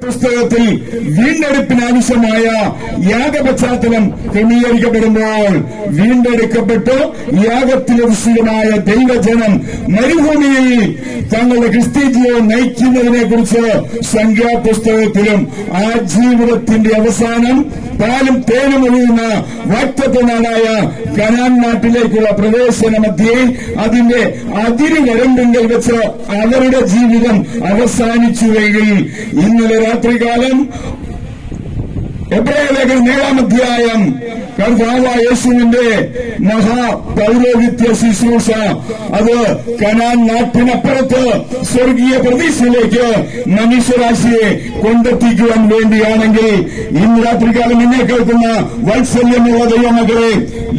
പുസ്തകത്തിൽ വീണ്ടെടുപ്പിനാവശ്യമായ യാഗപശ്ചാത്തലം ക്രമീകരിക്കപ്പെടുമ്പോൾ വീണ്ടെടുക്കപ്പെട്ട് യാഗത്തിലധിഷ്ഠിതമായ ദൈവജനം മരുഭൂമിയിൽ തങ്ങളുടെ ക്രിസ്തീയ ജീവിതം നയിക്കുന്നതിനെ കുറിച്ച് സംഖ്യാപുസ്തകത്തിലും ആ ജീവിതത്തിന്റെ അവസാനം പാലും തേനും ഒഴുകുന്ന വാഗ്ദത്ത നാടായ കനാൻ നാട്ടിലേക്കുള്ള പ്രവേശന മധ്യേ അതിന്റെ അതിരുവരമ്പിൽ വെച്ച് അവരുടെ ജീവിതം അവസാനിച്ചുവെങ്കിൽ ഇന്നലെ രാത്രികാലം എബ്രായലേഖനം 7-ാം അധ്യായം കർത്താവായ യേശുവിന്റെ മഹാപൗരോഹിത്യ ശുശ്രൂഷ അത് കനാൻ നാട്ടിനപ്പുറത്ത് സ്വർഗീയ പ്രതീക്ഷയിലേക്ക് മനുഷ്യരാശിയെ കൊണ്ടെത്തിക്കുവാൻ വേണ്ടിയാണെങ്കിൽ ഇന്ന് രാത്രികാലം എന്നെ കേൾക്കുന്ന വാത്സല്യമുള്ള ദൈവമക്കളെ,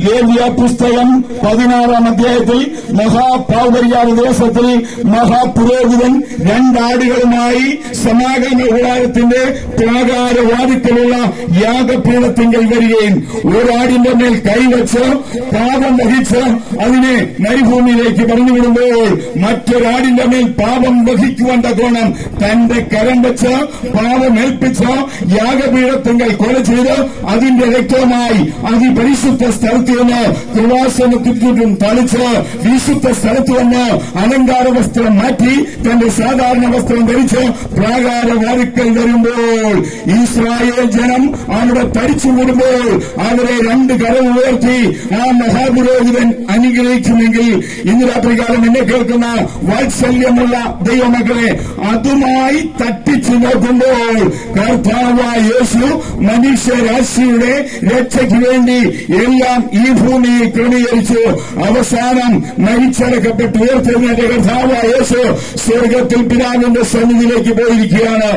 ലേവ്യ പുസ്തകം 16-ാം അധ്യായത്തിൽ മഹാപൗർയാവ ദിവസത്തിൽ മഹാപുരോഹിതൻ 2 ആടുകളുമായി സമാഗമ കൂടാരത്തിന്റെ പ്രാകാരവാതിക്കലുള്ള യാഗപീഠത്തിങ്കൽ വരികയും ഒരാടിന്റെ മേൽ കൈവച്ച് പാപം വഹിച്ച് അതിനെ മരുഭൂമിയിലേക്ക് പറഞ്ഞുവിടുമ്പോൾ മറ്റൊരാടിന്റെ മേൽ പാപം വഹിക്കുവാൻ തക്കോണം തന്റെ കരം വെച്ച് പാപമേൽപ്പിച്ച് യാഗപീഠത്തിങ്കൽ കൊല ചെയ്ത് അതിന്റെ രക്തവുമായി അതിപരിശുദ്ധ സ്ഥലത്ത് നിന്ന് കൃപാസനത്തിനും തളിച്ച് വിശുദ്ധ സ്ഥലത്ത് വന്ന് അലങ്കാര വസ്ത്രം മാറ്റി തന്റെ സാധാരണ വസ്ത്രം ധരിച്ച് പ്രാകാരവാതിക്കൽ വരുമ്പോൾ ഇസ്രായേൽ ജനം അവിടെ തടിച്ചു കൂടുമ്പോൾ അവരെ 2 കരം ഉയർത്തി ആ മഹാപുരോഹിതൻ അനുഗ്രഹിക്കുമെങ്കിൽ ഇന്ന് രാത്രികാലം എന്നെ കേൾക്കുന്ന വാത്സല്യമുള്ള ദൈവമക്കളെ, അതുമായി തട്ടിച്ചു നോക്കുമ്പോൾ കർത്താവായ യേശു മനുഷ്യരാശിയുടെ രക്ഷയ്ക്ക് വേണ്ടി എല്ലാം ഈ ഭൂമിയിൽ ക്രമീകരിച്ചു. അവസാനം മരിച്ചടക്കപ്പെട്ട് ഉയർത്തെഴുന്നേറ്റ കർത്താവായ യേശു സ്വർഗത്തിൽ പിതാവിന്റെ സന്നിധിയിലേക്ക് പോയിരിക്കുകയാണ്.